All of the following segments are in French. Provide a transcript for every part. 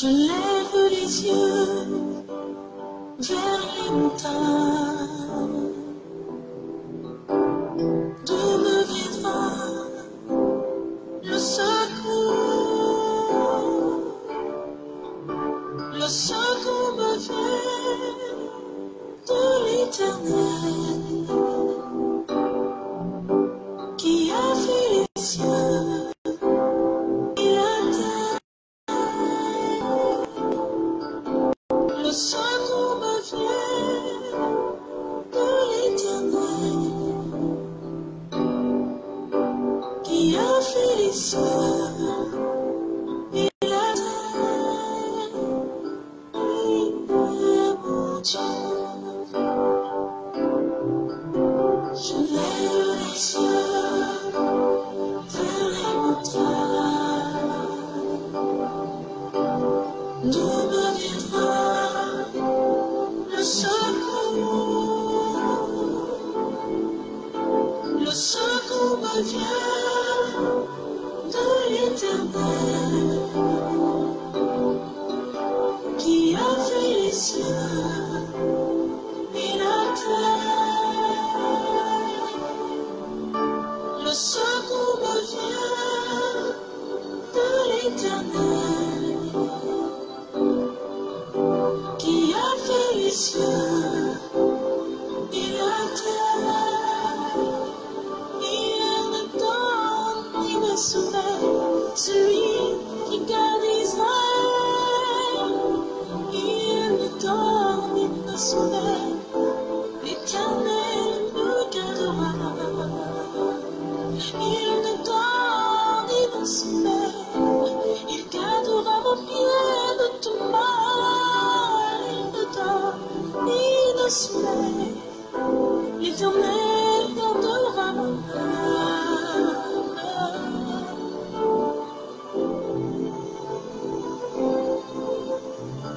Je lève les yeux vers les montagnes. D'où me viendra le secours? Le secours me vient de l'Éternel, qui a fait les cieux et la terre. Le secours me vient de l'Éternel, qui a fait les cieux et la terre. Il est mon Dieu. Je lève les yeux vers les montagnes. D'où me viendra le secours? Le secours me vient de l'Éternel, qui a fait les cieux et la terre. Le secours me vient de l'Éternel, qui a fait les cieux et la terre. Il ne donne ni ne soumet celui qui garde Israël. Il ne donne ni ne soumet, l'Éternel me gardera. Il ne donne ni ne soumet, il gardera mon pied de tout mal. Il ne donne ni ne soumet, l'Éternel gardera mon âme.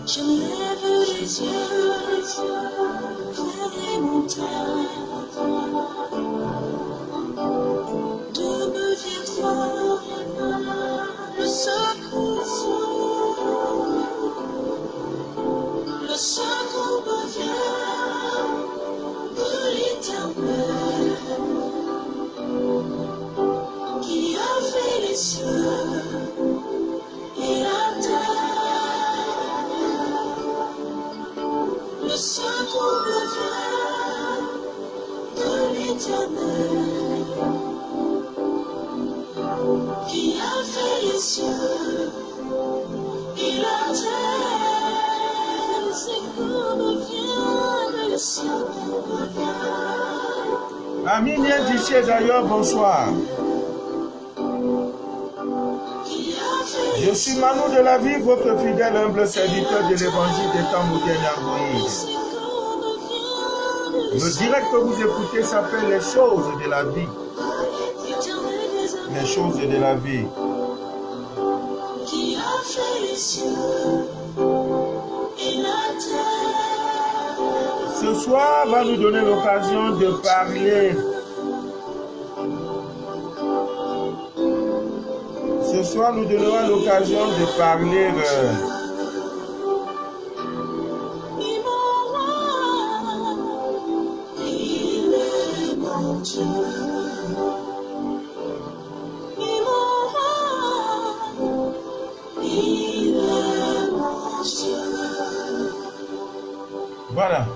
Je lève les yeux vers les montagnes. D'où me viendra le secours? Le secours me vient de l'Éternel, qui a fait les cieux et la terre. Le secours me vient de l'Éternel, qui a fait les cieux et la terre. Le secours me vient, le secours me vient. Amis bien d'ici d'ailleurs, bonsoir. Je suis Manu de la vie, votre fidèle humble serviteur de l'évangile des temps modernes et Moïse. Le direct que vous écoutez s'appelle les choses de la vie. Les choses de la vie. Qui a fait les cieux et la terre. Ce soir va nous donner l'occasion de parler. Ce soir nous donnerons l'occasion de parler Il est mon Dieu. Il est mon Dieu. Voilà.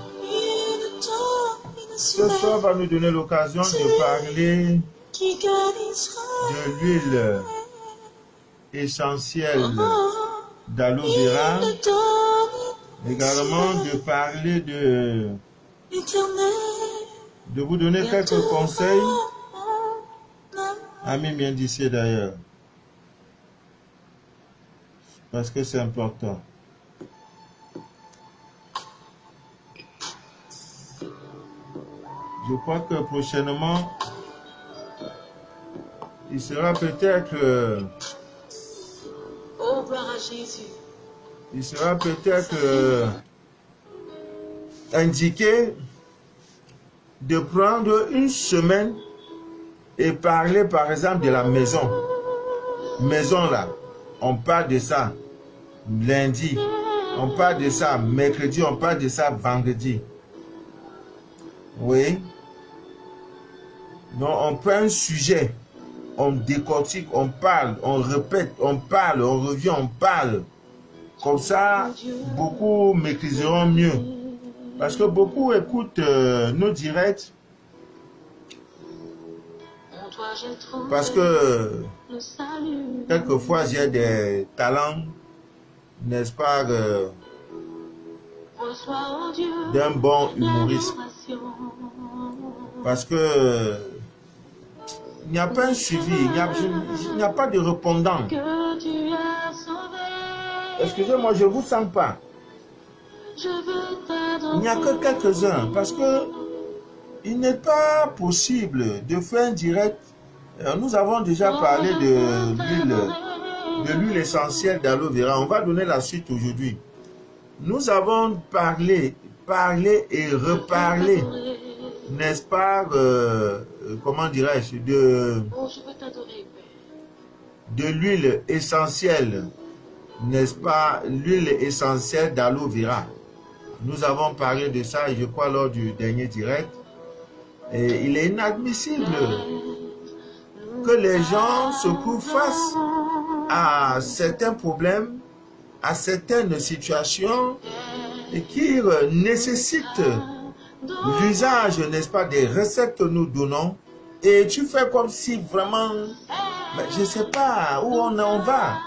Ce soir va nous donner l'occasion de parler de l'huile essentielle d'aloe vera, également de parler de vous donner quelques conseils, amis bien d'ici d'ailleurs, parce que c'est important. Je crois que prochainement, il sera peut-être indiqué de prendre une semaine et parler par exemple de la maison. Maison là, on parle de ça. lundi, on parle de ça mercredi, on parle de ça vendredi. Oui. Donc, on prend un sujet, on décortique, on parle, on répète, on parle, on revient, on parle. Comme ça, beaucoup maîtriseront mieux. Parce que beaucoup écoutent nos directs. Parce que quelquefois, j'ai des talents, n'est-ce pas, d'un bon humoriste. Parce que il n'y a pas un suivi, il n'y a pas de répondant. Excusez-moi, je ne vous sens pas. Il n'y a que quelques-uns. Parce que il n'est pas possible de faire un direct. Nous avons déjà parlé de l'huile essentielle d'aloe vera. On va donner la suite aujourd'hui. Nous avons parlé et reparlé, n'est-ce pas, comment dirais-je, de l'huile essentielle, n'est-ce pas, l'huile essentielle d'aloe vera. Nous avons parlé de ça, je crois, lors du dernier direct. Et il est inadmissible que les gens se trouvent face à certains problèmes, à certaines situations qui nécessitent l'usage, n'est-ce pas, des recettes que nous donnons. Et tu fais comme si vraiment, je ne sais pas où on va.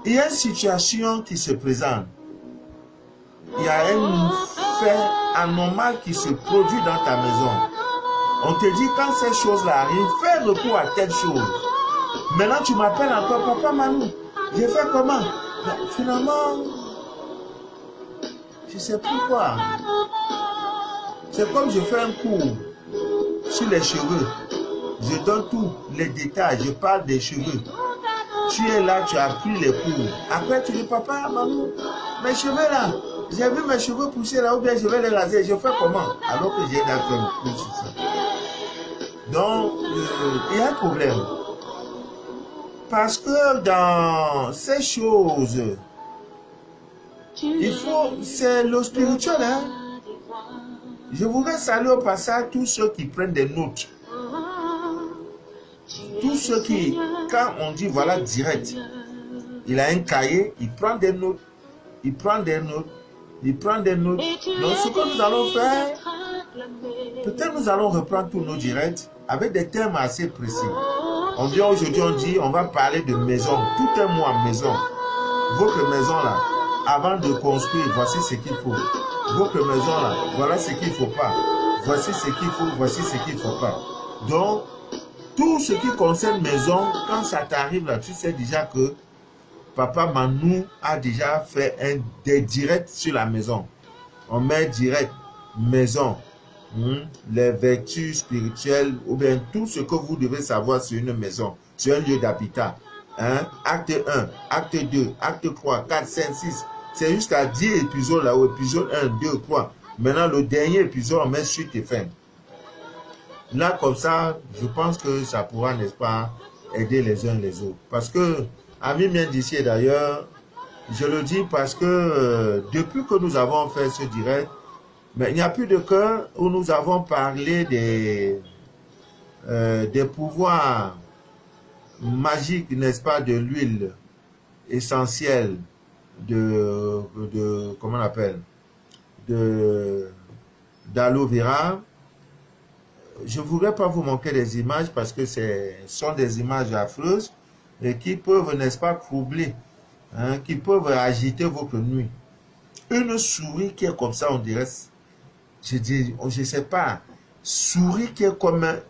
Il y a une situation qui se présente. Il y a un fait anormal qui se produit dans ta maison. On te dit quand ces choses-là arrivent, fais recours à telle chose. Maintenant tu m'appelles encore, papa Manu, j'ai fait comment? Mais finalement, je ne sais plus quoi. C'est comme je fais un cours sur les cheveux. Je donne tous les détails, je parle des cheveux. Tu es là, tu as pris les cours. Après tu dis, papa Manu, mes cheveux là, j'ai vu mes cheveux pousser là, ou bien je vais les raser, je fais comment? Alors que j'ai déjà fait un cours sur ça. Donc, il y a un problème. Parce que dans ces choses, il faut, c'est le spirituel. Hein? Je voudrais saluer au passage tous ceux qui prennent des notes. Tous ceux qui, quand on dit voilà direct, il a un cahier, il prend des notes, il prend des notes, il prend des notes. Donc ce que nous allons faire, peut-être nous allons reprendre tous nos directs avec des thèmes assez précis. On vient aujourd'hui, on dit, on va parler de maison, tout un mois maison. Votre maison là, avant de construire, voici ce qu'il faut. Votre maison là, voilà ce qu'il ne faut pas. Voici ce qu'il faut, voici ce qu'il ne faut pas. Donc, tout ce qui concerne maison, quand ça t'arrive là, tu sais déjà que Papa Manu a déjà fait des directs sur la maison. On met direct maison, les vertus spirituelles, ou bien tout ce que vous devez savoir sur une maison, sur un lieu d'habitat. Acte 1, acte 2, acte 3, 4, 5, 6. C'est jusqu'à 10 épisodes là, au épisode 1, 2, 3. Maintenant, le dernier épisode, on met suite et fin. Là, comme ça, je pense que ça pourra, n'est-ce pas, aider les uns les autres. Parce que, amis bien d'ici d'ailleurs, je le dis parce que depuis que nous avons fait ce direct, mais il n'y a plus de cas où nous avons parlé des pouvoirs magiques, n'est-ce pas, de l'huile essentielle, comment on appelle, d'aloe vera. Je ne voudrais pas vous montrer des images parce que ce sont des images affreuses et qui peuvent, n'est-ce pas, troubler, qui peuvent agiter votre nuit. Une souris qui est comme ça, on dirait, je dis, je ne sais pas, souris qui est comme un...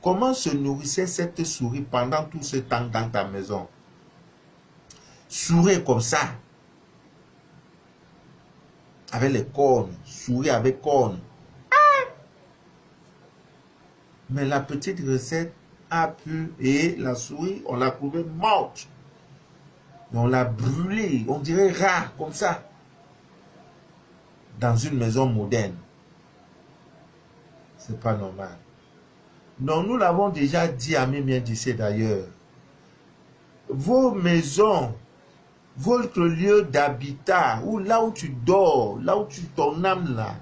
Comment se nourrissait cette souris pendant tout ce temps dans ta maison? Souris comme ça. Avec les cornes, souris avec cornes. Mais la petite recette a pu, et la souris, on l'a trouvée morte. On l'a brûlée, on dirait rat, comme ça. Dans une maison moderne. C'est pas normal. Donc nous l'avons déjà dit à Mimien d'ici d'ailleurs. vos maisons, votre lieu d'habitat, ou là où tu dors, là où ton âme là,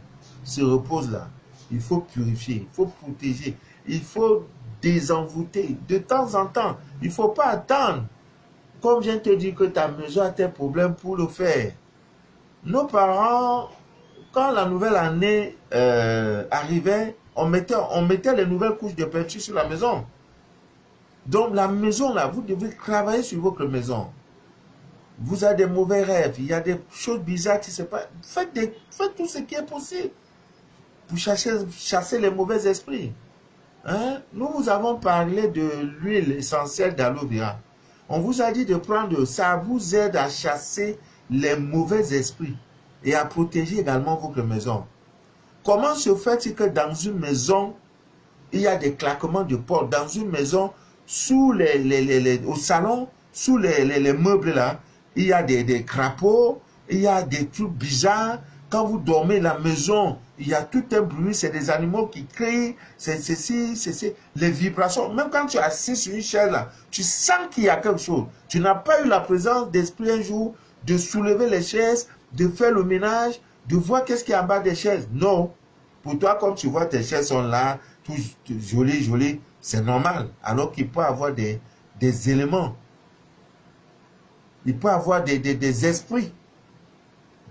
se repose là, il faut purifier, il faut protéger, il faut désenvoûter de temps en temps. Il ne faut pas attendre, comme je viens de te dire, que ta maison a tes problèmes pour le faire. Nos parents, quand la nouvelle année arrivait, on mettait les nouvelles couches de peinture sur la maison. Donc la maison là, vous devez travailler sur votre maison. Vous avez des mauvais rêves, il y a des choses bizarres qui se passent. Faites tout ce qui est possible pour chasser les mauvais esprits. Hein? Nous vous avons parlé de l'huile essentielle d'aloe vera. On vous a dit de prendre, ça vous aide à chasser les mauvais esprits et à protéger également votre maison. Comment se fait-il que dans une maison, il y a des claquements de porte, dans une maison, sous au salon, sous les meubles là, il y a des crapauds, il y a des trucs bizarres. Quand vous dormez la maison, il y a tout un bruit, c'est des animaux qui crient, c'est les vibrations. Même quand tu es assis sur une chaise là, tu sens qu'il y a quelque chose. Tu n'as pas eu la présence d'esprit un jour de soulever les chaises, de faire le ménage, de voir qu'est-ce qu'il y a en bas des chaises. Non. Pour toi, comme tu vois, tes chaises sont là, tout jolies, c'est normal. Alors qu'il peut y avoir des éléments. Il peut y avoir des esprits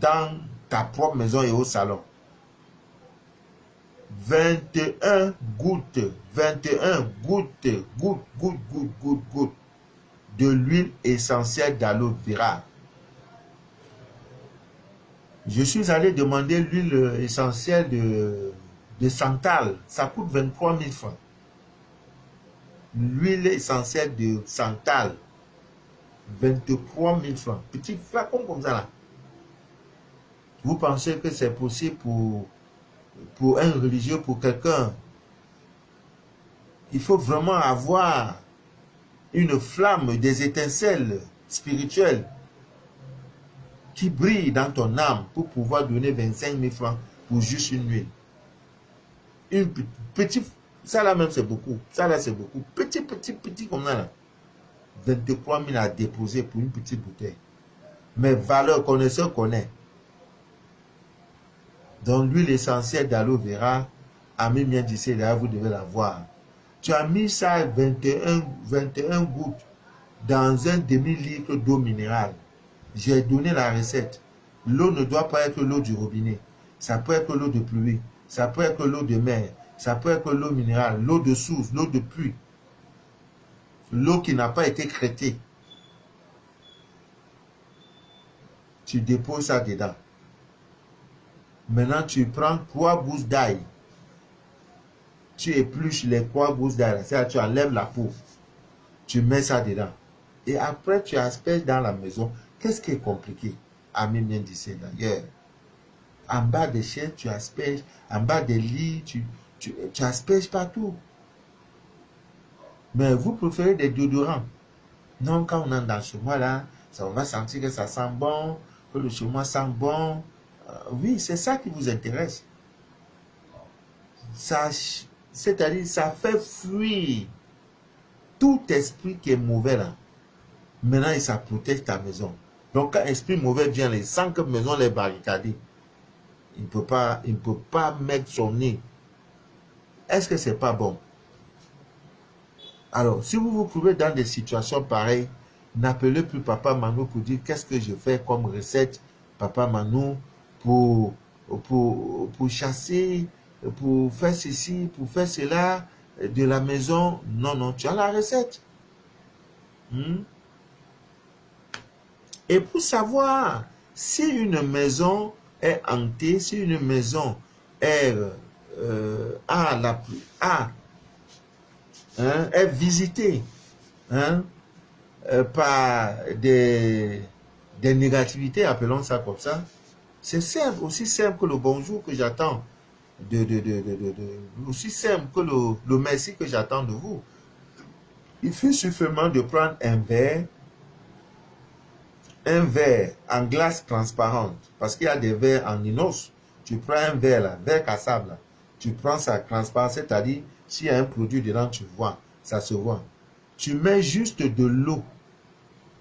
dans ta propre maison et au salon. 21 gouttes de l'huile essentielle d'aloe vera. Je suis allé demander l'huile essentielle de santal. Ça coûte 23 000 francs. L'huile essentielle de santal. 23 000 francs. Petit flacon comme ça là. Vous pensez que c'est possible pour un religieux, pour quelqu'un? Il faut vraiment avoir une flamme, des étincelles spirituelles qui brillent dans ton âme pour pouvoir donner 25 000 francs pour juste une huile. Une petite, ça là même c'est beaucoup. Ça là c'est beaucoup. Petit comme ça là. 23 000 à déposer pour une petite bouteille. Mais valeur, connaisseur connaît. Donc l'huile essentielle d'aloe vera, Ami bien d'ici, là vous devez la voir. Tu as mis ça 21 gouttes dans un demi-litre d'eau minérale. J'ai donné la recette. L'eau ne doit pas être l'eau du robinet. Ça peut être l'eau de pluie. Ça peut être l'eau de mer. Ça peut être l'eau minérale, l'eau de source, l'eau de pluie. L'eau qui n'a pas été traitée. Tu déposes ça dedans. Maintenant, tu prends 3 gousses d'ail. Tu épluches les 3 gousses d'ail. C'est-à-dire, tu enlèves la peau. Tu mets ça dedans. Et après, tu asperges dans la maison. Qu'est-ce qui est compliqué? Ami bien dit d'ailleurs. En bas des chaises, tu asperges. En bas des lits, tu asperges partout. Mais vous préférez des déodorants. Non, quand on est dans ce mois-là, on va sentir que ça sent bon, que le chemin sent bon. Oui, c'est ça qui vous intéresse. C'est-à-dire, ça fait fuir tout esprit qui est mauvais là. Maintenant, ça protège ta maison. Donc, quand esprit mauvais vient, il sent que la maison est barricadée. Il ne peut pas mettre son nez. Est-ce que c'est pas bon? Alors, si vous vous trouvez dans des situations pareilles, n'appelez plus Papa Manou pour dire qu'est-ce que je fais comme recette, Papa Manou, pour chasser, pour faire ceci, pour faire cela, de la maison. Non, non, tu as la recette. Et pour savoir si une maison est hantée, si une maison est est visitée par des négativités, appelons ça comme ça, c'est simple, aussi simple que le bonjour que j'attends, aussi simple que le merci que j'attends de vous. Il suffit suffisamment de prendre un verre en glace transparente, parce qu'il y a des verres en inox. Tu prends un verre là, verre cassable là, tu prends ça transparent, c'est-à-dire s'il y a un produit dedans, tu vois, ça se voit. Tu mets juste de l'eau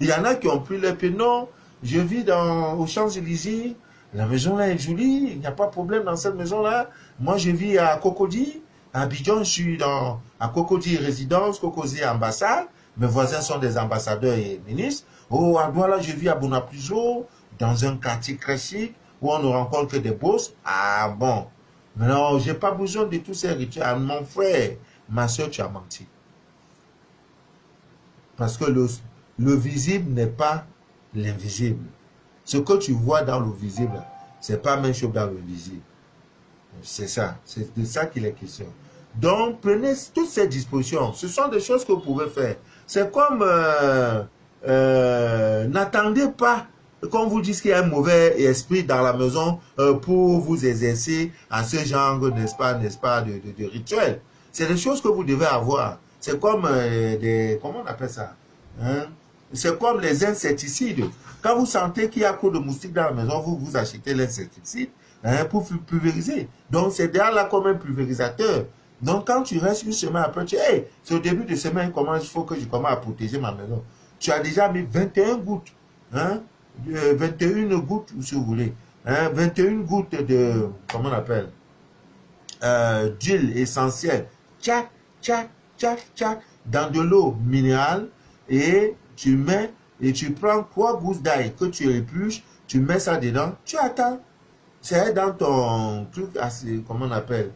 Il y en a qui ont pris le pied. Non, je vis aux Champs-Élysées. La maison là est jolie. Il n'y a pas de problème dans cette maison-là. Moi, je vis à Cocody. À Abidjan, je suis à Cocody résidence, Cocody ambassade. Mes voisins sont des ambassadeurs et ministres. Oh, à Douala, je vis à Bonapuzo, dans un quartier classique où on ne rencontre que des bosses. Ah bon. Mais non, je n'ai pas besoin de tous ces rituels. Ah, mon frère, ma soeur, tu as menti. Parce que le visible n'est pas l'invisible. Ce que tu vois dans le visible, ce n'est pas la même chose dans le visible. C'est ça. C'est de ça qu'il est question. Donc, prenez toutes ces dispositions. Ce sont des choses que vous pouvez faire. C'est comme, n'attendez pas qu'on vous dise qu'il y a un mauvais esprit dans la maison pour vous exercer à ce genre, n'est-ce pas, de rituel. C'est des choses que vous devez avoir. C'est comme comment on appelle ça, hein? C'est comme les insecticides. Quand vous sentez qu'il y a trop de moustiques dans la maison, vous achetez l'insecticide, hein, pour pulvériser. Donc, c'est déjà là comme un pulvérisateur. Donc, quand tu restes une semaine après, tu dis, hey, c'est au début de semaine, il faut que je commence à protéger ma maison. Tu as déjà mis 21 gouttes, hein, 21 gouttes, si vous voulez, hein, 21 gouttes de, comment on appelle, d'huile essentielle, tchac, tchac, tchac, tchac, dans de l'eau minérale, et tu mets, et tu prends 3 gousses d'ail que tu épluches, tu mets ça dedans, tu attends. C'est dans ton truc, comment on appelle,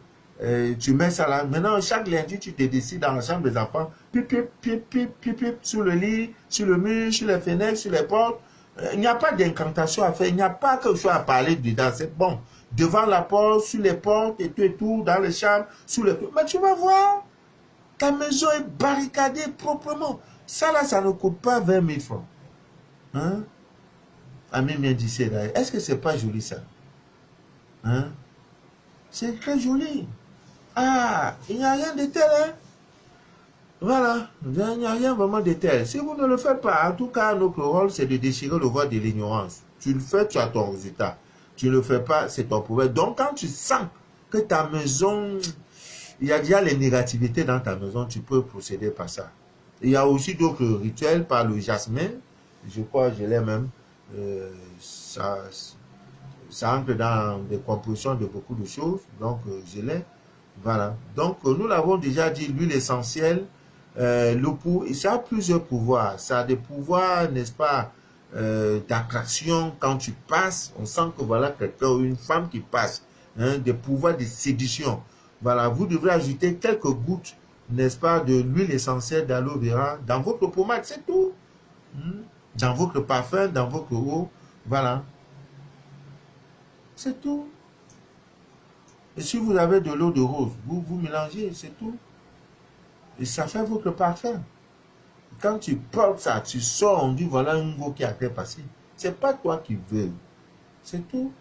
tu mets ça là. Maintenant, chaque lundi, tu te décides dans la chambre des enfants, pip, pip, pip, pip, pip, pip, sur le lit, sur le mur, sur les fenêtres, sur les portes. Il n'y a pas d'incantation à faire, il n'y a pas quelque chose à parler dedans, c'est bon. Devant la porte, sur les portes et tout, dans les chambres, sous les... Mais tu vas voir, ta maison est barricadée proprement. Ça là, ça ne coûte pas 20 000 francs. Hein? Ami bien dit, est-ce que c'est pas joli ça? Hein? C'est très joli. Ah, il n'y a rien de tel, hein? Voilà, il n'y a rien vraiment de tel. Si vous ne le faites pas, en tout cas, notre rôle, c'est de déchirer le voile de l'ignorance. Tu le fais, tu as ton résultat. Tu ne le fais pas, c'est ton problème. Donc, quand tu sens que ta maison, il y a déjà les négativités dans ta maison, tu peux procéder par ça. Il y a aussi d'autres rituels par le jasmin. Je crois que je l'ai même. Ça entre dans des compositions de beaucoup de choses. Donc, je l'ai. Voilà. Donc, nous l'avons déjà dit, l'huile essentielle, ça a plusieurs pouvoirs. Ça a des pouvoirs, n'est-ce pas, d'attraction. Quand tu passes, on sent que voilà quelqu'un ou une femme qui passe. Hein, des pouvoirs de séduction. Voilà. Vous devrez ajouter quelques gouttes, n'est-ce pas, de l'huile essentielle d'aloe vera dans votre pommade. C'est tout. Dans votre parfum, dans votre eau. Voilà. C'est tout. Et si vous avez de l'eau de rose, vous mélangez, c'est tout. Et ça fait votre parfum. Quand tu portes ça, tu sors, on dit voilà un mot qui a été passé. C'est pas toi qui veux. C'est tout.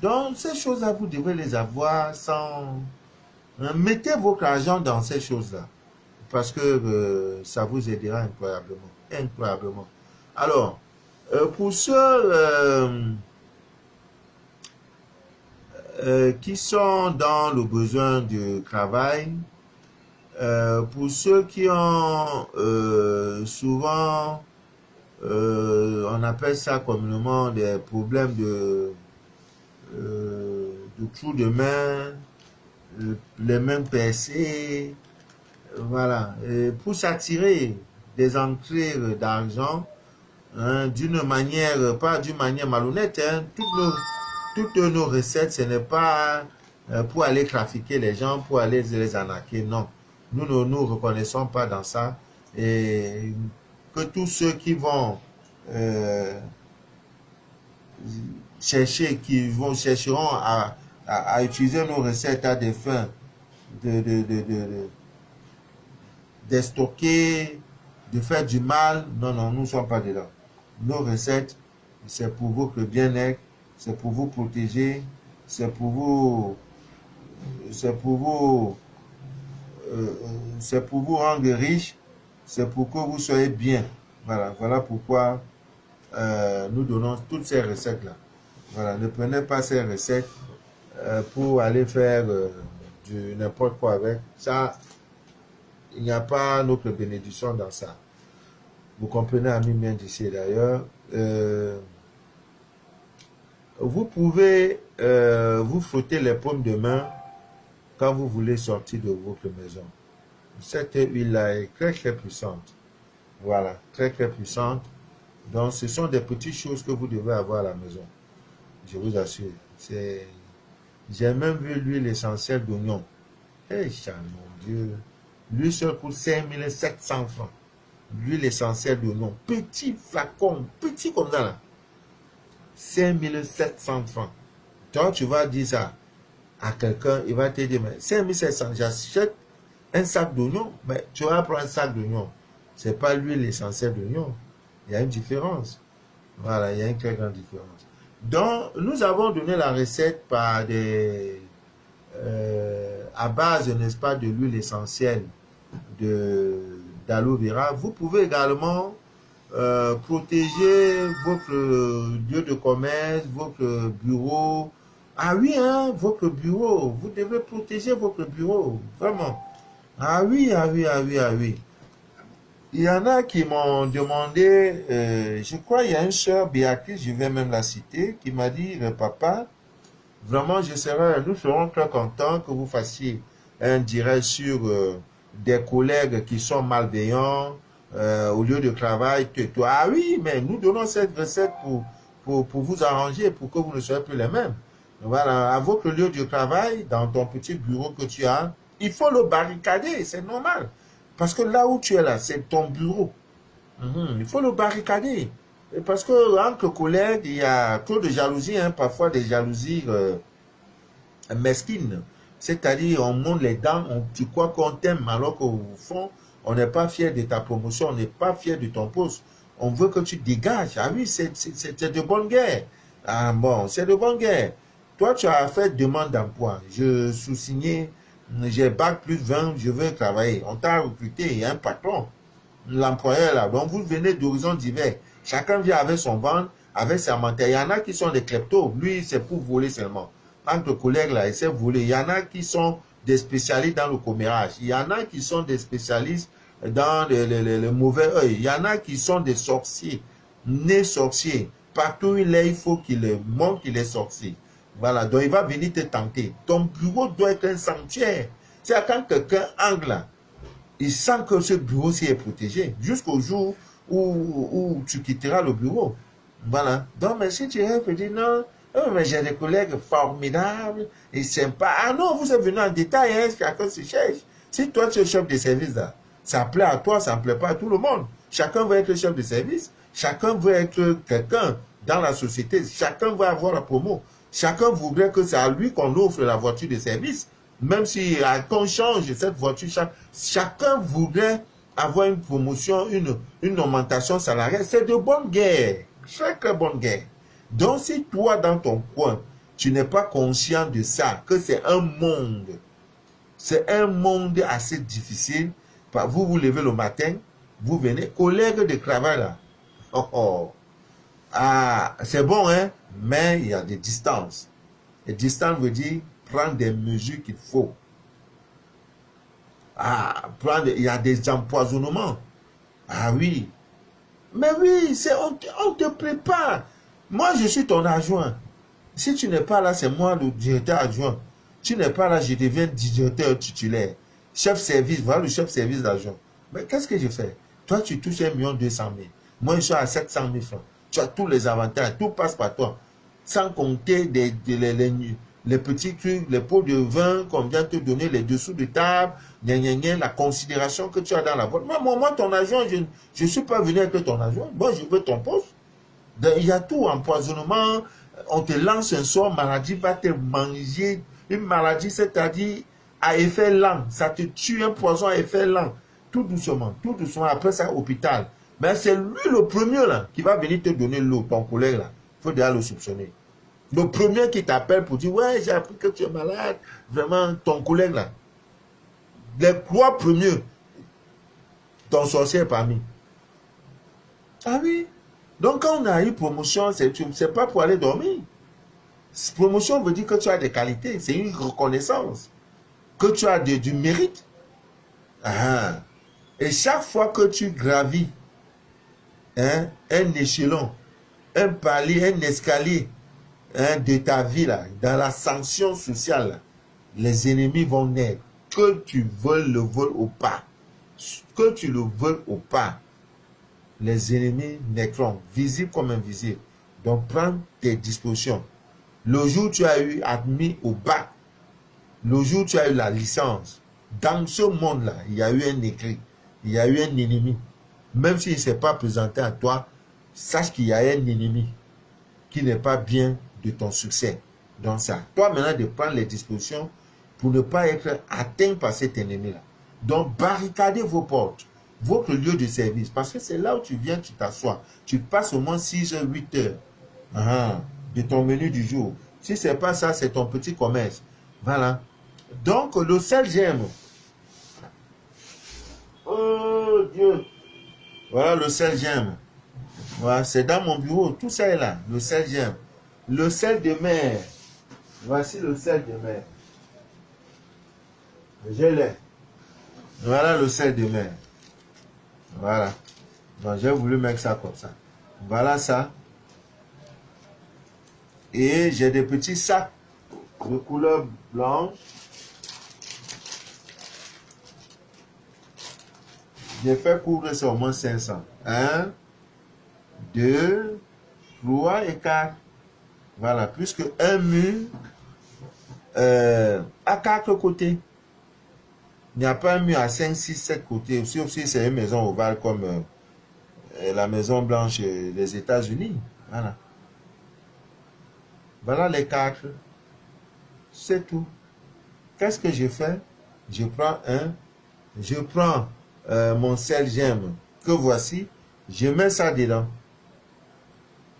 Donc, ces choses-là, vous devez les avoir sans... Mettez votre argent dans ces choses-là. Parce que ça vous aidera incroyablement. Incroyablement. Alors, pour ceux... qui sont dans le besoin de travail, pour ceux qui ont souvent, on appelle ça communément des problèmes de trous de main, les mains percées, voilà, et pour s'attirer des entrées d'argent, hein, d'une manière, pas d'une manière malhonnête, hein, toutes nos recettes, ce n'est pas pour aller trafiquer les gens, pour aller les arnaquer, non. Nous ne nous reconnaissons pas dans ça. Et que tous ceux qui vont chercheront à utiliser nos recettes à des fins de stocker, de faire du mal, non, non, nous ne sommes pas dedans. Nos recettes, c'est pour votre bien-être, c'est pour vous protéger, c'est pour vous rendre riche, c'est pour que vous soyez bien. Voilà, voilà pourquoi nous donnons toutes ces recettes-là. Voilà, ne prenez pas ces recettes pour aller faire du n'importe quoi avec. Ça, il n'y a pas notre bénédiction dans ça. Vous comprenez, ami bien d'ici d'ailleurs. Vous pouvez vous frotter les paumes de main quand vous voulez sortir de votre maison. Cette huile-là est très très puissante. Voilà, très très puissante. Donc ce sont des petites choses que vous devez avoir à la maison. Je vous assure. J'ai même vu l'huile essentielle d'oignon. Eh, mon Dieu. L'huile seule coûte 5700 francs. L'huile essentielle d'oignon. Petit flacon, petit comme ça là. 5700 francs. Toi, tu vas dire ça à quelqu'un, il va te dire, mais 5700, j'achète un sac d'oignon, mais tu vas prendre un sac d'oignon. Ce n'est pas l'huile essentielle d'oignon. Il y a une différence. Voilà, il y a une très grande différence. Donc, nous avons donné la recette par des... à base, n'est-ce pas, de l'huile essentielle d'aloe vera. Vous pouvez également protéger votre lieu de commerce, votre bureau. Ah oui, hein, votre bureau. Vous devez protéger votre bureau, vraiment. Ah oui, ah oui, ah oui, ah oui. Il y en a qui m'ont demandé, je crois il y a une soeur, Béatrice, je vais même la citer, qui m'a dit, papa, vraiment nous serons très contents que vous fassiez un direct sur des collègues qui sont malveillants au lieu de travail. Ah oui, mais nous donnons cette recette pour vous arranger, pour que vous ne soyez plus les mêmes. Voilà, à votre lieu de travail, dans ton petit bureau que tu as, il faut le barricader, c'est normal. Parce que là où tu es là, c'est ton bureau. Il faut le barricader. Et parce que entre collègues, il y a trop de jalousie, hein, parfois des jalousies mesquines. C'est-à-dire, on monte les dents, tu crois qu'on t'aime, alors qu'au fond, on n'est pas fier de ta promotion, on n'est pas fier de ton poste. On veut que tu dégages. Ah oui, c'est de bonne guerre. Ah bon, c'est de bonne guerre. Toi, tu as fait demande d'emploi. Je sous-signais, j'ai bac plus 20, je veux travailler. On t'a recruté, il y a un patron, l'employeur là. Donc, vous venez d'horizons divers. Chacun vient avec son ventre, avec sa mentalité. Il y en a qui sont des kleptos. Lui, c'est pour voler seulement. Entre collègues là, il sait voler. Il y en a qui sont des spécialistes dans le commérage. Il y en a qui sont des spécialistes dans le mauvais œil. Il y en a qui sont des sorciers, nés sorciers. Partout où il est, il faut qu'il montre qu'il est sorcier. Voilà, donc il va venir te tenter. Ton bureau doit être un sanctuaire. C'est quand quelqu'un entre là, il sent que ce bureau-ci est protégé jusqu'au jour où tu quitteras le bureau. Voilà. Donc, mais si tu es dit non, mais j'ai des collègues formidables et sympas. Ah non, vous êtes venu en détail, hein, chacun se cherche. Si toi tu es chef de service là, ça plaît à toi, ça ne plaît pas à tout le monde. Chacun veut être chef de service, chacun veut être quelqu'un dans la société, chacun veut avoir la promo. Chacun voudrait que c'est à lui qu'on offre la voiture de service, même si qu'on change cette voiture, chacun voudrait avoir une promotion, une augmentation salariale. C'est de bonne guerre, très très bonne guerre. Donc si toi dans ton coin, tu n'es pas conscient de ça, que c'est un monde assez difficile, vous vous levez le matin, vous venez, collègues de travail là, ah, c'est bon, hein, mais il y a des distances. Et distance veut dire prendre des mesures qu'il faut. Ah, il y a des empoisonnements. Ah oui. Mais oui, on te prépare. Moi, je suis ton adjoint. Si tu n'es pas là, c'est moi le directeur adjoint. Tu n'es pas là, je deviens directeur titulaire. Chef service, voilà le chef service d'adjoint. Mais qu'est-ce que je fais? Toi, tu touches 1 200 000. Moi, je suis à 700 000 francs. Tu as tous les avantages, tout passe par toi. Sans compter les petits trucs, les pots de vin qu'on vient te donner, les dessous de table, la considération que tu as dans la boîte. Moi, ton agent, je ne suis pas venu avec ton agent. Moi, je veux ton poste. Il y a tout, empoisonnement. On te lance un sort, maladie va te manger. Une maladie, c'est-à-dire à effet lent. Ça te tue, un poison à effet lent. Tout doucement. Après ça, hôpital. Mais c'est lui le premier là qui va venir te donner l'eau, ton collègue là. Il faut déjà le soupçonner. Le premier qui t'appelle pour dire, ouais, j'ai appris que tu es malade. Vraiment, ton collègue là. Les 3 premiers, ton sorcier est parmi. Ah oui. Donc quand on a eu promotion, c'est pas pour aller dormir. Promotion veut dire que tu as des qualités. C'est une reconnaissance. Que tu as du mérite. Ah. Et chaque fois que tu gravis hein, un échelon, un palier, un escalier, hein, de ta vie, là, dans la sanction sociale, là, les ennemis vont naître. Que tu veuilles le vol ou pas, que tu le veuilles ou pas, les ennemis naîtront, visibles comme invisibles. Donc, prends tes dispositions. Le jour où tu as eu admis au bac, le jour où tu as eu la licence, dans ce monde-là, il y a eu un écrit, il y a eu un ennemi. Même s'il ne s'est pas présenté à toi, sache qu'il y a un ennemi qui n'est pas bien de ton succès. Donc ça, toi maintenant de prendre les dispositions pour ne pas être atteint par cet ennemi-là. Donc barricadez vos portes, votre lieu de service, parce que c'est là où tu viens, tu t'assois. Tu passes au moins 6 heures, 8 heures de ton menu du jour. Si ce n'est pas ça, c'est ton petit commerce. Voilà. Donc le seul j'aime. Oh Dieu. Voilà le sel j'aime. Voilà, c'est dans mon bureau. Tout ça est là. Le sel j'aime. Le sel de mer. Voici le sel de mer. Je l'ai. Voilà le sel de mer. Voilà. Donc j'ai voulu mettre ça comme ça. Voilà ça. Et j'ai des petits sacs de couleur blanche. J'ai fait couvrir ça au moins 500. 1, 2, 3 et 4. Voilà, plus que un mur à 4 côtés. Il n'y a pas un mur à 5, 6, 7 côtés. Sauf si c'est une maison ovale comme la Maison Blanche des États-Unis. Voilà. Voilà les 4. C'est tout. Qu'est-ce que je fais? Je prends je prends mon sel j'aime que voici, je mets ça dedans.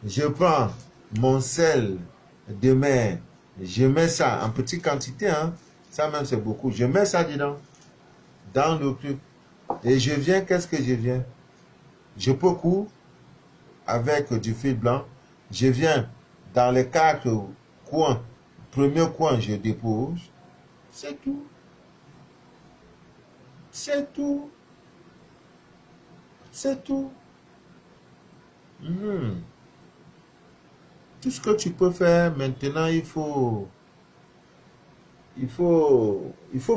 Je prends mon sel de mer, je mets ça en petite quantité, hein. Ça même c'est beaucoup. Je mets ça dedans, dans le truc. Et je viens, qu'est-ce que je viens? Je peux couper avec du fil blanc. Je viens dans les 4 coins. Premier coin, je dépose. C'est tout. C'est tout. C'est tout. Tout ce que tu peux faire maintenant, il faut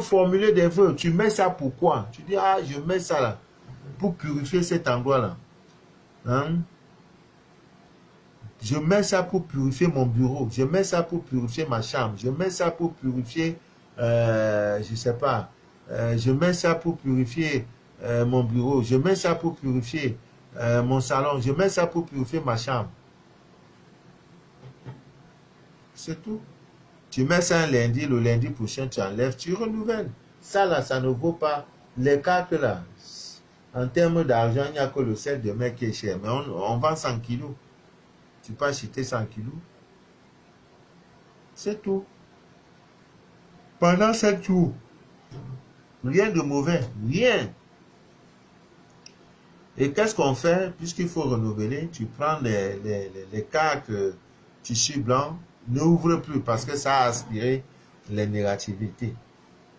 formuler des vœux. Tu mets ça pourquoi? Tu dis, ah, je mets ça là pour purifier cet endroit-là. Hein? Je mets ça pour purifier mon bureau. Je mets ça pour purifier ma chambre. Je mets ça pour purifier, je sais pas. Je mets ça pour purifier mon bureau. Je mets ça pour purifier mon salon. Je mets ça pour purifier ma chambre. C'est tout. Tu mets ça un lundi, le lundi prochain, tu enlèves, tu renouvelles. Ça là, ça ne vaut pas. Les 4 là, en termes d'argent, il n'y a que le sel de mer qui est cher. Mais on vend 100 kilos. Tu peux acheter 100 kilos. C'est tout. Pendant 7 jours, rien de mauvais, rien. Et qu'est-ce qu'on fait? Puisqu'il faut renouveler, tu prends les 4 tissus blancs, n'ouvre plus parce que ça a aspiré les négativités.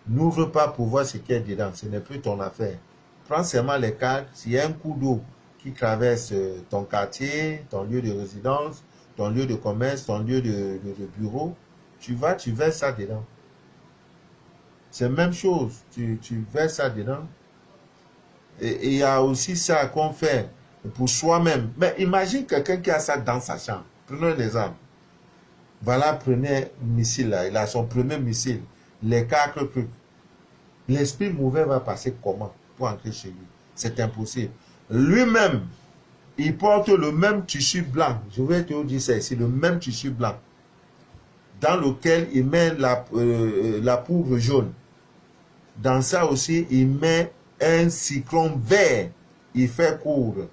N'ouvre pas pour voir ce qu'il y a dedans, ce n'est plus ton affaire. Prends seulement les 4, s'il y a un coup d'eau qui traverse ton quartier, ton lieu de résidence, ton lieu de commerce, ton lieu de bureau, tu vas, tu verses ça dedans. C'est la même chose, tu verses ça dedans. Et il y a aussi ça qu'on fait pour soi-même. Mais imagine quelqu'un qui a ça dans sa chambre. Prenons l'exemple. Voilà, prenez un missile là. Il a son premier missile. Les 4 trucs. L'esprit mauvais va passer comment pour entrer chez lui? C'est impossible. Lui-même, il porte le même tissu blanc. Je vais te dire ça ici. Le même tissu blanc. Dans lequel il met la poudre jaune. Dans ça aussi, il met un cyclone vert. Il fait coudre.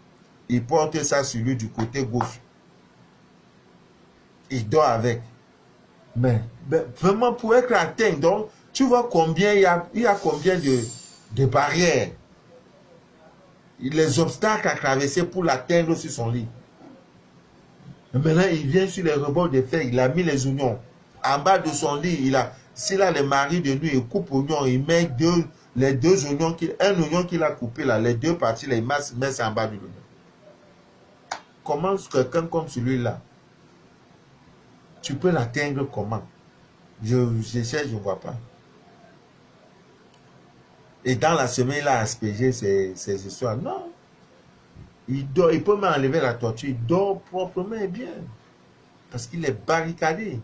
Il porte ça sur lui du côté gauche. Il dort avec. Mais vraiment pour être atteint, donc, tu vois combien il y a combien de barrières. Les obstacles à traverser pour l'atteindre sur son lit. Et maintenant, il vient sur les rebords de fer, il a mis les oignons. En bas de son lit, s'il a les maris de nuit, il coupe oignons, il met les 2 oignons, un oignon qu'il a coupé là, les 2 parties, là, il met ça en bas de l'oignon. comment quelqu'un comme celui-là, tu peux l'atteindre comment? J'essaie, je ne vois pas. Et dans la semaine, il a aspergé ces histoires. Non. Il dort, il peut m'enlever la torture. Il dort proprement et bien. Parce qu'il est barricadé.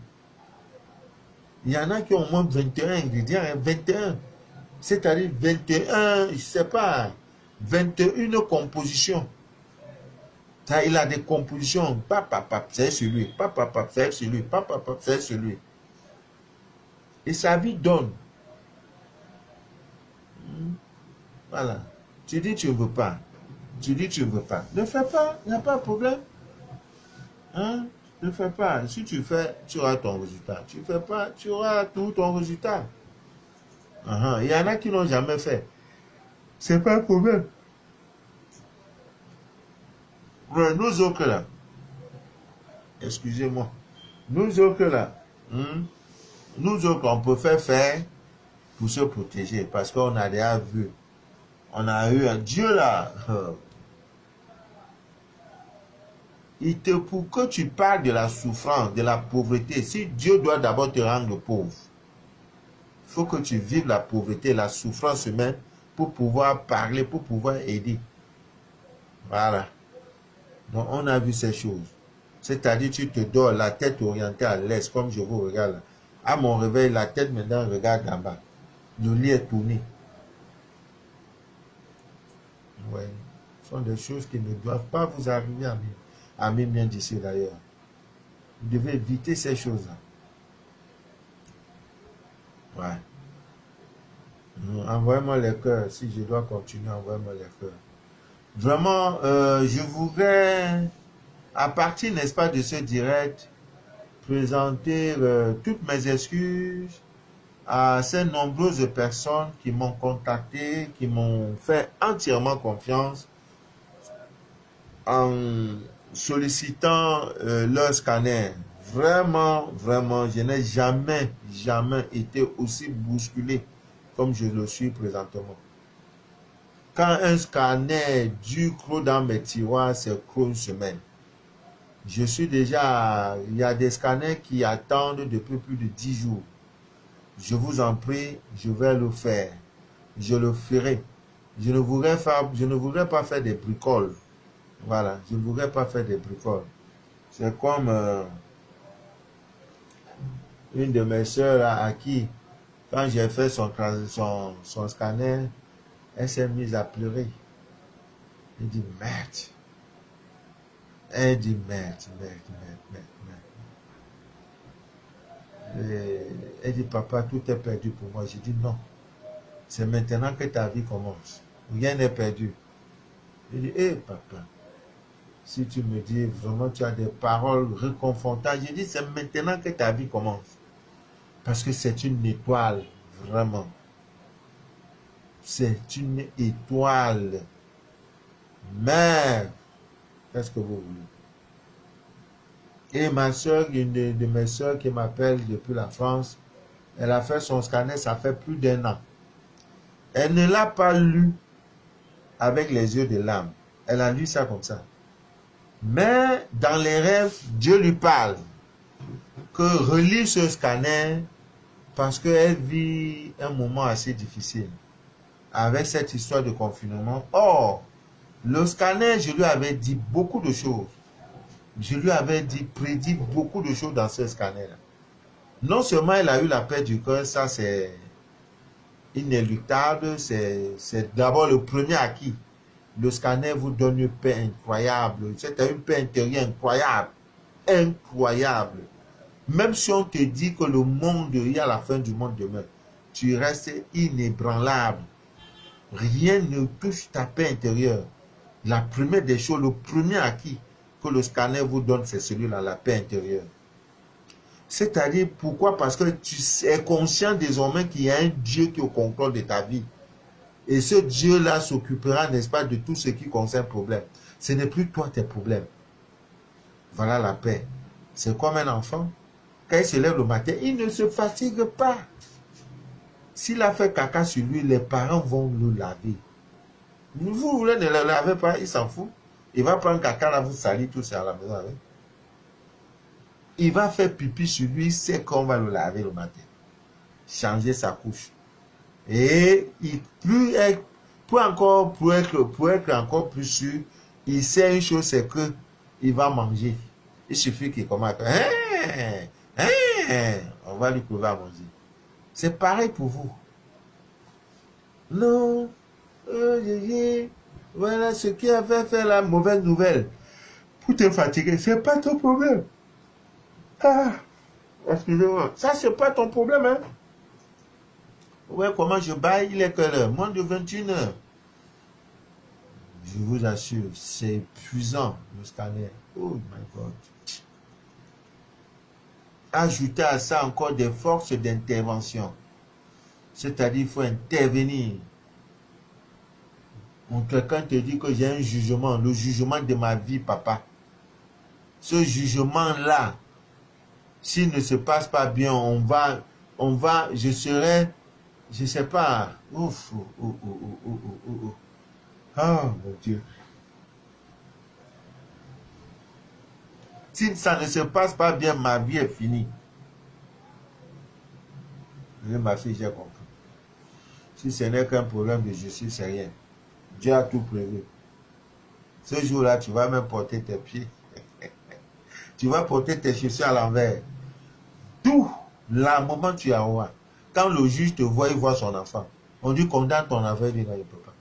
Il y en a qui ont au moins 21 ingrédients. 21. C'est-à-dire 21, je ne sais pas, 21 compositions. Ça, il a des compositions. Papa, c'est celui. Papa, c'est celui. Papa, c'est celui. Et sa vie donne. Voilà. Tu dis tu ne veux pas. Tu dis tu ne veux pas. Ne fais pas. Il n'y a pas de problème. Hein? Ne fais pas. Si tu fais, tu auras ton résultat. Tu ne fais pas, tu auras tout ton résultat. Il y en a qui n'ont jamais fait. C'est pas un problème. Mais nous autres là, excusez-moi, nous autres là, nous autres on peut faire pour se protéger parce qu'on a déjà vu, on a eu un Dieu là. Pour que tu parles de la souffrance, de la pauvreté, si Dieu doit d'abord te rendre pauvre, il faut que tu vives la pauvreté, la souffrance humaine pour pouvoir parler, pour pouvoir aider. Voilà. Donc, on a vu ces choses. C'est-à-dire, tu te dors la tête orientée à l'est, comme je vous regarde là. À mon réveil, la tête maintenant regarde en bas. Le lit est tourné. Ouais. Ce sont des choses qui ne doivent pas vous arriver à mes miens d'ici d'ailleurs. Vous devez éviter ces choses-là. Ouais. Envoyez-moi les cœurs. Si je dois continuer, envoyez-moi les cœurs. Vraiment, je voudrais, à partir, n'est-ce pas, de ce direct, présenter toutes mes excuses à ces nombreuses personnes qui m'ont contacté, qui m'ont fait entièrement confiance en sollicitant leur scanner. Vraiment, vraiment, je n'ai jamais été aussi bousculé comme je le suis présentement. Quand un scanner dure trop dans mes tiroirs, c'est trop une semaine. Je suis déjà, il y a des scanners qui attendent depuis plus de 10 jours. Je vous en prie, je vais le faire. Je le ferai. Je ne voudrais pas faire des bricoles. Voilà, je ne voudrais pas faire des bricoles. C'est comme une de mes soeurs à qui, quand j'ai fait son scanner, elle s'est mise à pleurer. Elle dit merde. Elle dit merde. Elle dit papa, tout est perdu pour moi. J'ai dit non. C'est maintenant que ta vie commence. Rien n'est perdu. Je dis, hé papa, si tu me dis vraiment tu as des paroles réconfortantes, je dis c'est maintenant que ta vie commence. Parce que c'est une étoile, vraiment. C'est une étoile. Mais, qu'est-ce que vous voulez? Et ma soeur, une de mes soeurs qui m'appelle depuis la France, elle a fait son scanner, ça fait plus d'1 an. Elle ne l'a pas lu avec les yeux de l'âme. Elle a lu ça comme ça. Mais dans les rêves, Dieu lui parle que relis ce scanner parce qu'elle vit un moment assez difficile avec cette histoire de confinement. Or, le scanner, je lui avais dit beaucoup de choses. Je lui avais prédit beaucoup de choses dans ce scanner-là. Non seulement elle a eu la paix du cœur, ça c'est inéluctable, c'est d'abord le premier acquis. Le scanner vous donne une paix incroyable. C'est une paix intérieure incroyable. Incroyable. Même si on te dit que le monde, il y a la fin du monde demain, tu restes inébranlable. Rien ne touche ta paix intérieure. La première des choses, le premier acquis que le scanner vous donne, c'est celui-là, la paix intérieure. C'est-à-dire, pourquoi? Parce que tu es conscient désormais qu'il y a un Dieu qui est au contrôle de ta vie. Et ce Dieu-là s'occupera, n'est-ce pas, de tout ce qui concerne problème. Ce n'est plus toi tes problèmes. Voilà la paix. C'est comme un enfant. Quand il se lève le matin, il ne se fatigue pas. S'il a fait caca sur lui, les parents vont le laver. Vous ne le lavez pas, il s'en fout. Il va prendre caca là, vous salir tout ça à la maison avec. Il va faire pipi sur lui, c'est qu'on va le laver le matin. Changer sa couche. Et pour être encore plus sûr, il sait une chose, c'est que il va manger. Il suffit qu'il commence à on va lui trouver à manger. C'est pareil pour vous. Non, voilà ce qui a fait faire la mauvaise nouvelle. Pour te fatiguer, c'est pas ton problème. Ah, excusez-moi, ça c'est pas ton problème, hein. Ouais, comment je baille, il est quelle heure? Moins de 21 heures. Je vous assure, c'est épuisant, le scanner. Oh my God. Ajoutez à ça encore des forces d'intervention. C'est-à-dire, il faut intervenir. Quand quelqu'un te dit que j'ai un jugement, le jugement de ma vie, papa. Ce jugement-là, s'il ne se passe pas bien, je serai, je sais pas, ouf, oh mon Dieu. Si ça ne se passe pas bien, ma vie est finie. Ma fille, j'ai compris. Si ce n'est qu'un problème de justice, c'est rien. Dieu a tout prévu. Ce jour-là, tu vas même porter tes pieds. Tu vas porter tes chaussures à l'envers. Tout, là, moment tu as roi. Quand le juge te voit, il voit son enfant. On dit condamne ton enfant, il dit non, il ne peut pas.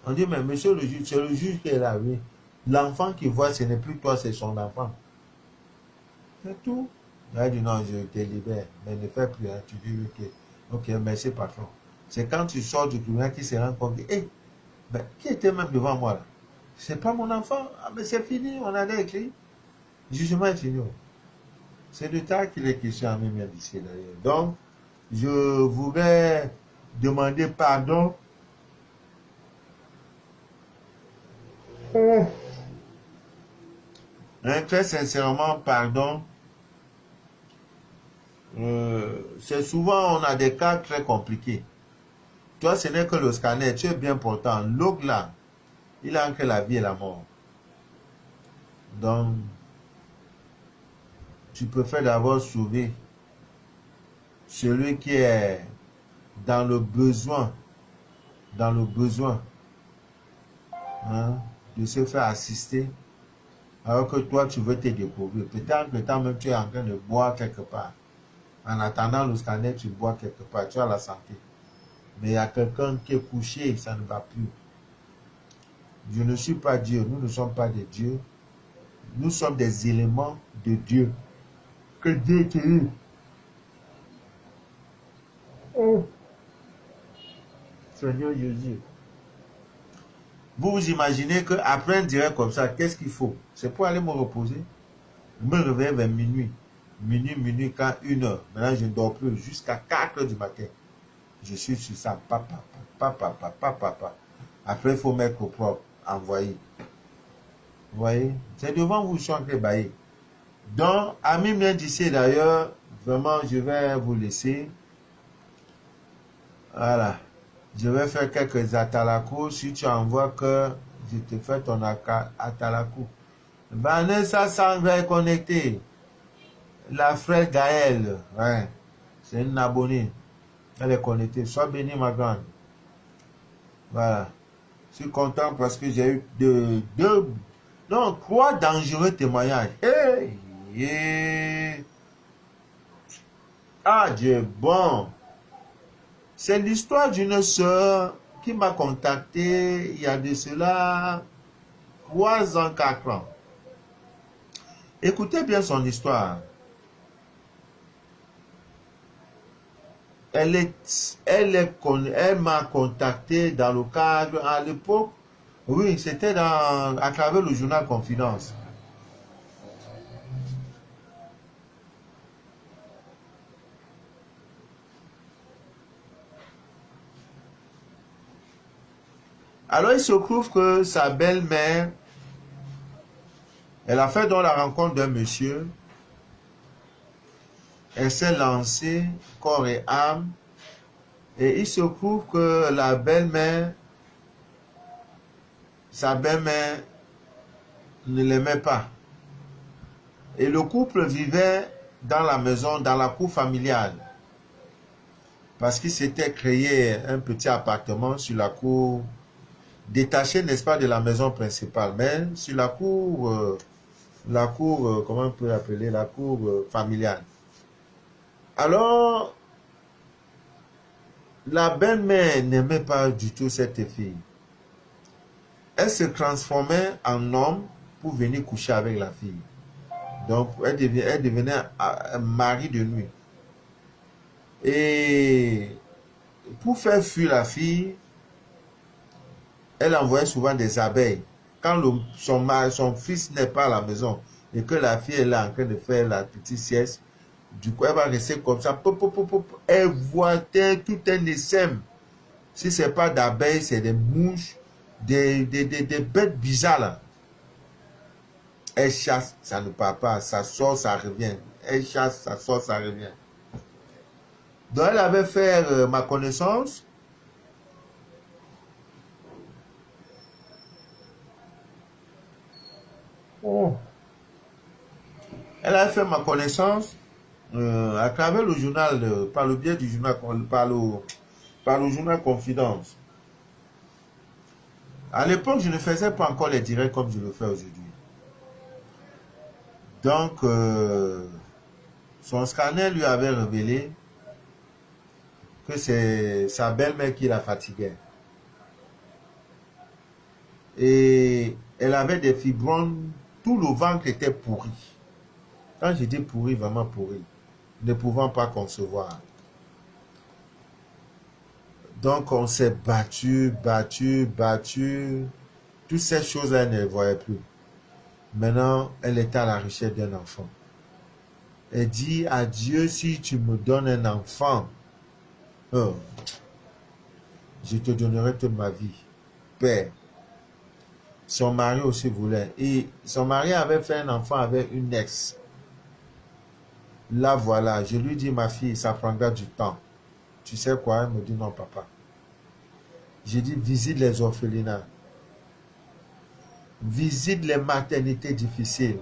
On dit, mais monsieur le juge, c'est le juge qui est là, oui. L'enfant qui voit, ce n'est plus toi, c'est son enfant. C'est tout. Il a dit non, je te libère, mais ne fais plus. Hein. Tu dis ok, merci patron. C'est quand tu sors du tribunal qu'il se rend compte, hé, ben, qui était même devant moi là? C'est pas mon enfant. Ah, mais c'est fini, on avait écrit. Le jugement est fini. C'est de ça qu'il est question à même d'ici d'ailleurs. Donc, je voudrais demander pardon. Très sincèrement, pardon. C'est souvent, on a des cas très compliqués. Toi, ce n'est que le scanner, tu es bien portant. L'autre là, il a entre la vie et la mort. Donc, tu préfères d'abord sauver celui qui est dans le besoin, hein, de se faire assister, alors que toi, tu veux te découvrir. Peut-être que même tu es en train de boire quelque part. En attendant le scanner, tu bois quelque part, tu as la santé. Mais il y a quelqu'un qui est couché, ça ne va plus. Je ne suis pas Dieu, nous ne sommes pas des dieux. Nous sommes des éléments de Dieu. Que Dieu te dit. Oh. Seigneur Jésus. Vous vous imaginez qu'après un direct comme ça, qu'est-ce qu'il faut? C'est pour aller me reposer. Je me réveille vers minuit. Minuit, quand 1 heure. Maintenant, je ne dors plus jusqu'à 4 heures du matin. Je suis sur ça. Papa. Après, il faut mettre au propre. Envoyer. Vous voyez? C'est devant vous, je suis en train de bailler. Donc, amis bien d'ici d'ailleurs, vraiment, je vais vous laisser. Voilà. Je vais faire quelques atalakou. Si tu envoies que je te fais ton atalakou. Vanessa Sandra est connectée. La frère Gaëlle, ouais, c'est une abonnée. Elle est connectée. Sois bénie, ma grande. Voilà. Je suis content parce que j'ai eu 3 dangereux témoignages. Hey. Ah, Dieu est bon. C'est l'histoire d'une sœur qui m'a contacté il y a de cela 3 ans, 4 ans. Écoutez bien son histoire. Elle m'a contacté dans le cadre, à l'époque, oui, c'était à travers le journal Confidence. Alors, il se trouve que sa belle-mère, elle a fait dans la rencontre d'un monsieur. Elle s'est lancée, corps et âme. Et il se trouve que la belle-mère, sa belle-mère ne l'aimait pas. Et le couple vivait dans la maison, dans la cour familiale. Parce qu'il s'était créé un petit appartement sur la cour, détaché, n'est-ce pas, de la maison principale, mais sur la cour, comment on peut appeler, la cour familiale. Alors, la belle-mère n'aimait pas du tout cette fille. Elle se transformait en homme pour venir coucher avec la fille. Donc, elle devenait un mari de nuit. Et pour faire fuir la fille, elle envoyait souvent des abeilles. Quand son fils n'est pas à la maison et que la fille est là en train de faire la petite sieste, du coup, elle va rester comme ça. Elle voit tout un essaim. Si ce n'est pas d'abeilles, c'est des mouches, des bêtes bizarres là. Elle chasse, ça ne part pas. Ça sort, ça revient. Elle chasse, ça sort, ça revient. Donc, elle avait fait ma connaissance. Oh. Elle a fait ma connaissance à travers le journal, par le biais du journal, par le journal Confidence. À l'époque, je ne faisais pas encore les directs comme je le fais aujourd'hui. Donc, son scanner lui avait révélé que c'est sa belle-mère qui la fatiguait. Et elle avait des fibromes, tout le ventre était pourri. Quand je dis pourri, vraiment pourri, ne pouvant pas concevoir. Donc on s'est battu. Toutes ces choses-là, elle ne les voyait plus. Maintenant, elle est à la recherche d'un enfant. Elle dit à Dieu, si tu me donnes un enfant, je te donnerai toute ma vie. Père. Son mari aussi voulait. Et son mari avait fait un enfant avec une ex. Là, voilà. Je lui dis, ma fille, ça prendra du temps. Tu sais quoi? Elle me dit, non, papa. J'ai dit, visite les orphelinats. Visite les maternités difficiles.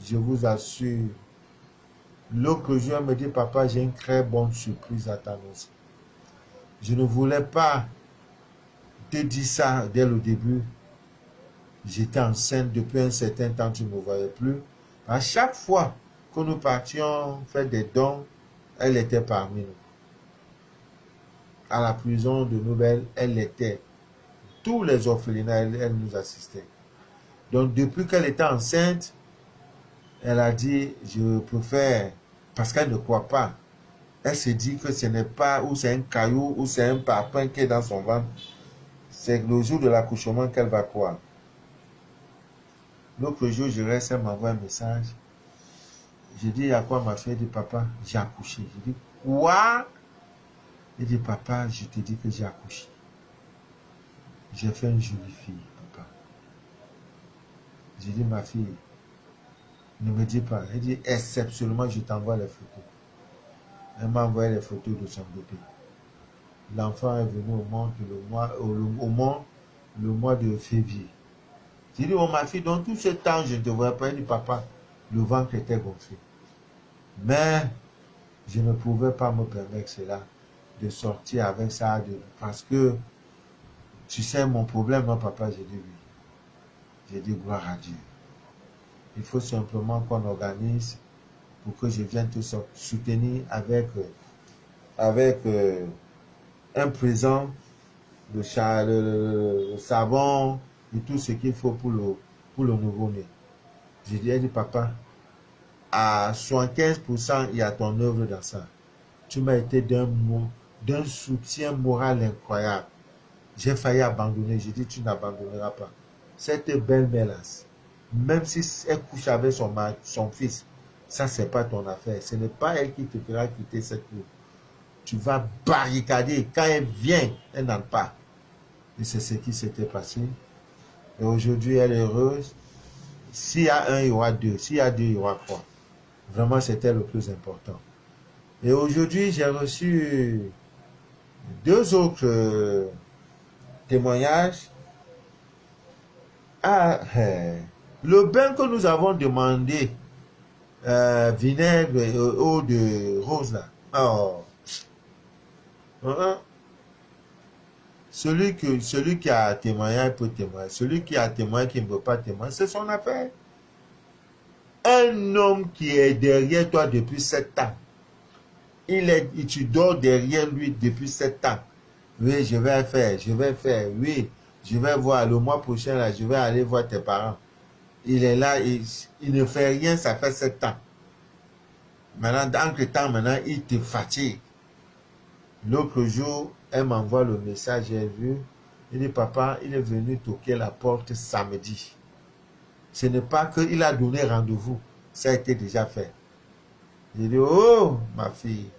Je vous assure. L'autre jour, elle me dit, papa, j'ai une très bonne surprise à t'annoncer. Je ne voulais pas te dire ça dès le début. J'étais enceinte depuis un certain temps, tu ne me voyais plus. À chaque fois que nous partions faire des dons, elle était parmi nous. À la prison de Nouvelle, elle était. Tous les orphelinats, elle nous assistait. Donc, depuis qu'elle était enceinte, elle a dit, je préfère, parce qu'elle ne croit pas. Elle se dit que ce n'est pas, ou c'est un caillou, ou c'est un parpaing qui est dans son ventre. C'est le jour de l'accouchement qu'elle va croire. L'autre jour, je reste, elle m'envoie un message. Je dis, à quoi ma fille? Elle dit, papa, j'ai accouché. Je dis, quoi? Elle dit, papa, je te dis que j'ai accouché. J'ai fait une jolie fille, papa. J'ai dit, ma fille, ne me dis pas. Elle dit, exceptionnellement, je t'envoie les photos. Elle m'a envoyé les photos de son bébé. L'enfant est venu au monde le mois de février. J'ai dit, oh ma fille, dans tout ce temps, je ne te voyais pas. Elle dit, papa, le ventre était gonflé. Mais je ne pouvais pas me permettre cela, de sortir avec ça, parce que, tu sais, mon problème, non, papa, j'ai dit oui. J'ai dit, gloire à Dieu. Il faut simplement qu'on organise pour que je vienne te soutenir avec un présent, le savon et tout ce qu'il faut pour le nouveau-né. J'ai dit, elle dit, papa, à 75%, il y a ton œuvre dans ça. Tu m'as été d'un soutien moral incroyable. J'ai failli abandonner. J'ai dit, tu n'abandonneras pas. Cette belle-mère-là, même si elle couche avec son fils, ça, c'est pas ton affaire. Ce n'est pas elle qui te fera quitter cette cour. Tu vas barricader. Quand elle vient, elle n'en pas. Et c'est ce qui s'était passé. Et aujourd'hui, elle est heureuse. S'il y a un, il y aura deux. S'il y a deux, il y aura trois. Vraiment, c'était le plus important. Et aujourd'hui, j'ai reçu 2 autres témoignages. Le bain que nous avons demandé, vinaigre et eau de rose là. Oh. Celui qui a témoigné peut témoigner. Celui qui a témoigné qui ne peut pas témoigner, c'est son affaire. Un homme qui est derrière toi depuis 7 ans, tu dors derrière lui depuis 7 ans. Oui, je vais faire, oui, je vais voir, le mois prochain, là, je vais aller voir tes parents. Il est là, il ne fait rien, ça fait 7 ans. Maintenant, dans le temps, maintenant, il te fatigue. L'autre jour, elle m'envoie le message, j'ai vu, il dit, papa, il est venu toquer la porte samedi. Ce n'est pas qu'il a donné rendez-vous, ça a été déjà fait. J'ai dit, oh, ma fille.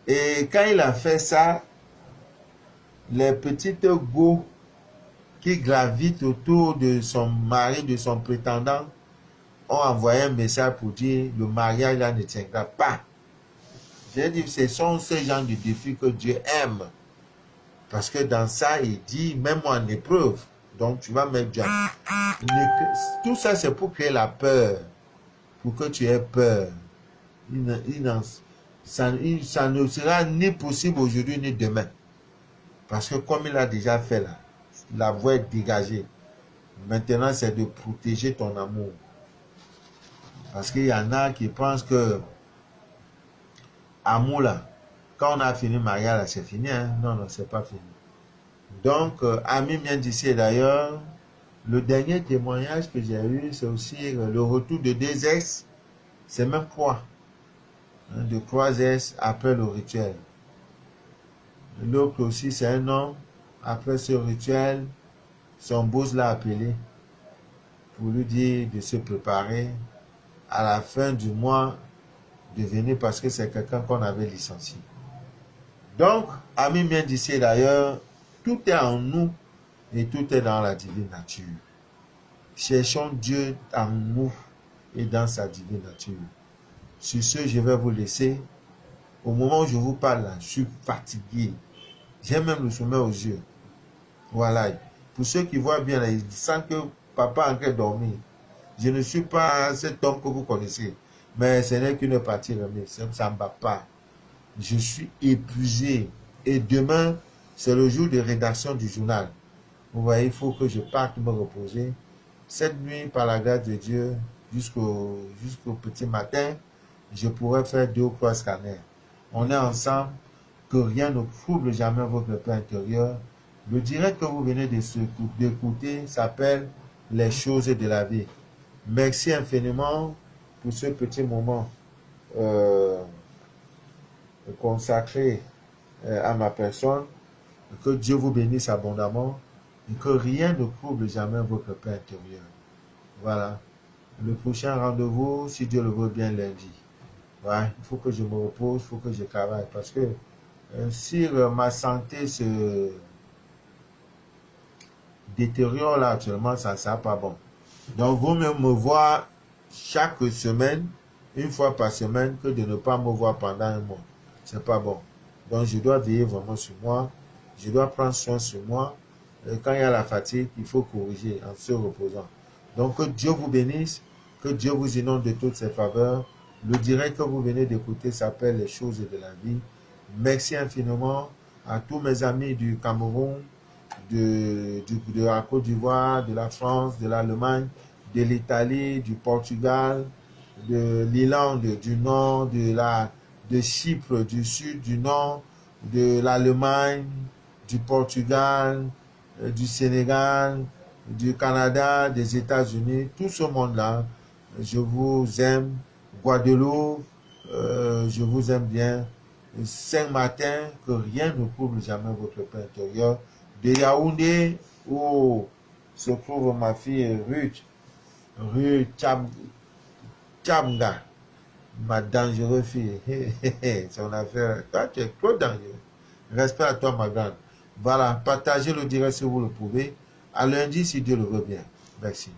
Et quand il a fait ça, les petites go qui gravitent autour de son mari, de son prétendant, ont envoyé un message pour dire, le mariage là ne tiendra pas. J'ai dit, ce sont ces gens de défis que Dieu aime. Parce que dans ça, il dit, mets-moi en épreuve. Donc, tu vas mettre Dieu. Tout ça, c'est pour créer la peur. Pour que tu aies peur. Ça ne sera ni possible aujourd'hui, ni demain. Parce que comme il a déjà fait là, la voie est dégagée. Maintenant, c'est de protéger ton amour. Parce qu'il y en a qui pensent que amour là, quand on a fini le mariage, c'est fini. Hein? Non, non, c'est pas fini. Donc, Ami vient d'ici d'ailleurs, le dernier témoignage que j'ai eu, c'est aussi le retour de 2 ex, c'est même quoi? Hein, de 3 ex après le rituel. L'autre aussi, c'est un homme, après ce rituel, son boss l'a appelé pour lui dire de se préparer à la fin du mois de venir parce que c'est quelqu'un qu'on avait licencié. Donc, Ami vient d'ici d'ailleurs, tout est en nous et tout est dans la divine nature. Cherchons Dieu en nous et dans sa divine nature. Sur ce, je vais vous laisser. Au moment où je vous parle, là, je suis fatigué. J'ai même le sommeil aux yeux. Voilà. Pour ceux qui voient bien, là, ils sentent que papa est en train de dormir. Je ne suis pas cet homme que vous connaissez. Mais ce n'est qu'une partie remise. Ça ne va pas. Je suis épuisé. Et demain, c'est le jour de rédaction du journal. Vous voyez, il faut que je parte me reposer. Cette nuit, par la grâce de Dieu, jusqu'au petit matin, je pourrais faire 2 ou 3 scanners. On est ensemble, que rien ne trouble jamais votre paix intérieur. Le direct que vous venez d'écouter s'appelle Les choses de la vie. Merci infiniment pour ce petit moment consacré à ma personne. Que Dieu vous bénisse abondamment et que rien ne trouble jamais votre paix intérieure. Voilà. Le prochain rendez-vous, si Dieu le veut bien, lundi. Ouais, il faut que je me repose, il faut que je travaille. Parce que si ma santé se détériore là actuellement, ça ne sera pas bon. Donc, vous me voir chaque semaine, une fois par semaine, que de ne pas me voir pendant un mois. C'est pas bon. Donc, je dois veiller vraiment sur moi. Je dois prendre soin sur moi. Et quand il y a la fatigue, il faut corriger en se reposant. Donc, que Dieu vous bénisse, que Dieu vous inonde de toutes ses faveurs. Le direct que vous venez d'écouter s'appelle Les choses de la vie. Merci infiniment à tous mes amis du Cameroun, de la Côte d'Ivoire, de la France, de l'Allemagne, de l'Italie, du Portugal, de l'Irlande du Nord, de Chypre, du Sud, du Nord, de l'Allemagne, du Portugal, du Sénégal, du Canada, des États-Unis, tout ce monde-là, je vous aime. Guadeloupe, je vous aime bien. Saint-Martin, que rien ne trouble jamais votre paix intérieure. De Yaoundé, où se trouve ma fille Ruth Tchamga, ma dangereuse fille. Son affaire, toi tu es trop dangereux. Respect à toi ma grande. Voilà, partagez le direct si vous le pouvez. À lundi si Dieu le veut bien. Merci.